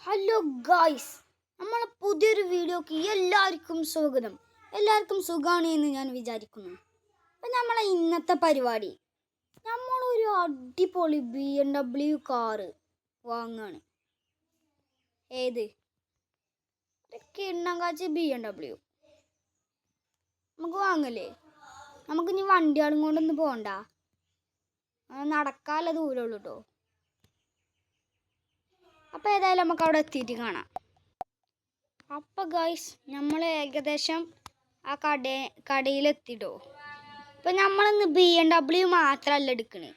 Hello guys, നമ്മളെ പുതിയൊരു വീഡിയോക്ക് എല്ലാവർക്കും സ്വാഗതം. എല്ലാവർക്കും സുഖമാണ് എന്ന് ഞാൻ വിചാരിക്കുന്നു. അപ്പം നമ്മളെ ഇന്നത്തെ പരിപാടി, നമ്മളൊരു അടിപൊളി BMW കാറ് വാങ്ങാണ്. ഏത്? ഒരു കിണ്ണങ്കാച്ചി BMW നമുക്ക് വാങ്ങല്ലേ? നമുക്കിനി വണ്ടികളും കൊണ്ടൊന്നും പോകണ്ട, നടക്കാനുള്ള ദൂരമുള്ളൂ കേട്ടോ. അപ്പോൾ ഏതായാലും നമുക്ക് അവിടെ എത്തിയിട്ട് കാണാം. അപ്പോൾ ഗൈസ്, നമ്മൾ ഏകദേശം ആ കടയിലെത്തിട്ടോ. ഇപ്പം നമ്മളിന്ന് BMW മാത്രമല്ല എടുക്കണേ,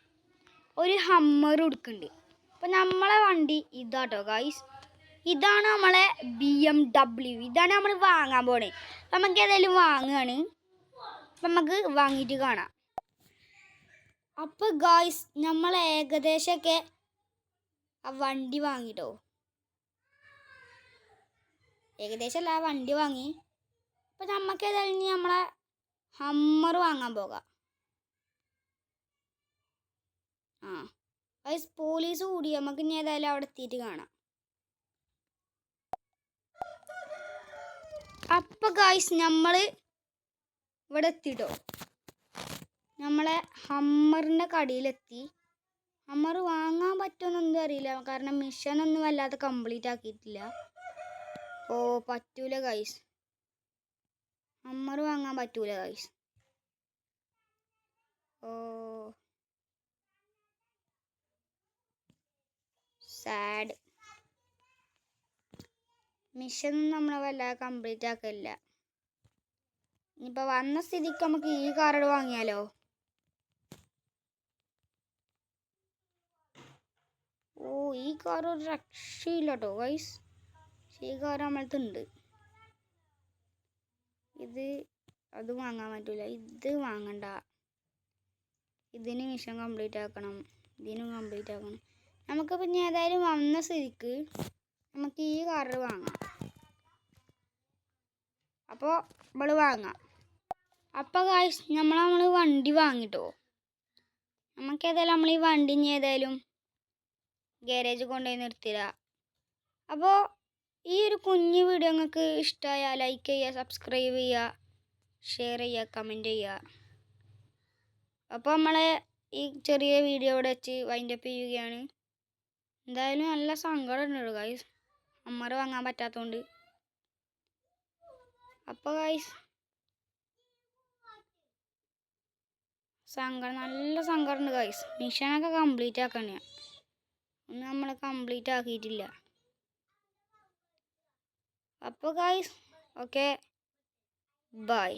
ഒരു ഹമ്മറും എടുക്കുന്നുണ്ട്. അപ്പം നമ്മളെ വണ്ടി ഇതാട്ടോ ഗൈസ്, ഇതാണ് നമ്മളെ BMW. ഇതാണ് നമ്മൾ വാങ്ങാൻ പോണേ. അപ്പം നമുക്ക് ഏതായാലും വാങ്ങുകയാണ്. അപ്പം നമുക്ക് വാങ്ങിയിട്ട് കാണാം. അപ്പോൾ ഗൈസ്, നമ്മൾ ഏകദേശമൊക്കെ ആ വണ്ടി വാങ്ങിട്ടോ. ഏകദേശമല്ല, ആ വണ്ടി വാങ്ങി. അപ്പം നമുക്ക് ഏതായാലും നമ്മളെ ഹമ്മർ വാങ്ങാൻ പോകാം. ഗൈസ്, പോലീസ് കൂടി, നമുക്ക് ഇനി ഏതായാലും അവിടെ എത്തിയിട്ട് കാണാം. അപ്പം ഗൈസ്, നമ്മൾ ഇവിടെ എത്തിട്ടോ. നമ്മളെ ഹമ്മറിൻ്റെ കടയിലെത്തി. ഹമ്മർ വാങ്ങാൻ പറ്റുമെന്നൊന്നും അറിയില്ല, കാരണം മിഷനൊന്നും വല്ലാതെ കംപ്ലീറ്റ് ആക്കിയിട്ടില്ല. ഓ, പറ്റൂല ഗൈസ്, ഹമ്മർ വാങ്ങാൻ പറ്റൂല ഗൈസ്. ഓ സാഡ്, മിഷനൊന്നും നമ്മളെ വല്ലാതെ കംപ്ലീറ്റ് ആക്കില്ല. ഇനിയിപ്പോൾ വന്ന സ്ഥിതിക്ക് നമുക്ക് ഈ കാർഡ് വാങ്ങിയാലോ? ഓ, ഈ കാർ ഒരു രക്ഷയില്ല കേട്ടോ ഗൈസ്. ഈ കാർ നമ്മളടുത്തുണ്ട്. അത് വാങ്ങാൻ പറ്റില്ല, ഇത് വാങ്ങണ്ട. ഇതിന് മിഷൻ കംപ്ലീറ്റ് ആക്കണം, ഇതിനും കംപ്ലീറ്റ് ആക്കണം. നമുക്ക് പിന്നെ ഏതായാലും വന്ന സ്ഥിതിക്ക് നമുക്ക് ഈ കാർ വാങ്ങാം. അപ്പോൾ നമ്മൾ വാങ്ങാം. അപ്പോൾ ഗൈസ്, നമ്മൾ വണ്ടി വാങ്ങിട്ടോ. നമുക്ക് ഏതായാലും നമ്മൾ ഈ വണ്ടി ഇനി ഏതായാലും ഗാരേജ് കൊണ്ടുപോയി നിർത്തില്ല. അപ്പോൾ ഈ ഒരു കുഞ്ഞു വീഡിയോ നിങ്ങൾക്ക് ഇഷ്ടമായാൽ ലൈക്ക് ചെയ്യുക, സബ്സ്ക്രൈബ് ചെയ്യുക, ഷെയർ ചെയ്യുക, കമൻറ്റ് ചെയ്യുക. അപ്പോൾ നമ്മളെ ഈ ചെറിയ വീഡിയോ ഇവിടെ വെച്ച് വൈൻഡപ്പ് ചെയ്യുകയാണ്. എന്തായാലും നല്ല സങ്കടമുണ്ട് ഗൈസ്, ഹമ്മർ വാങ്ങാൻ പറ്റാത്തതുകൊണ്ട്. അപ്പോൾ ഗൈസ്, നല്ല സങ്കടമുണ്ട് ഗൈസ്. മിഷനൊക്കെ കംപ്ലീറ്റ് ആക്കണേ, ഒന്നും നമ്മൾ കംപ്ലീറ്റ് ആക്കിയിട്ടില്ല. അപ്പോൾ ഗൈസ്, ഓക്കെ, ബൈ.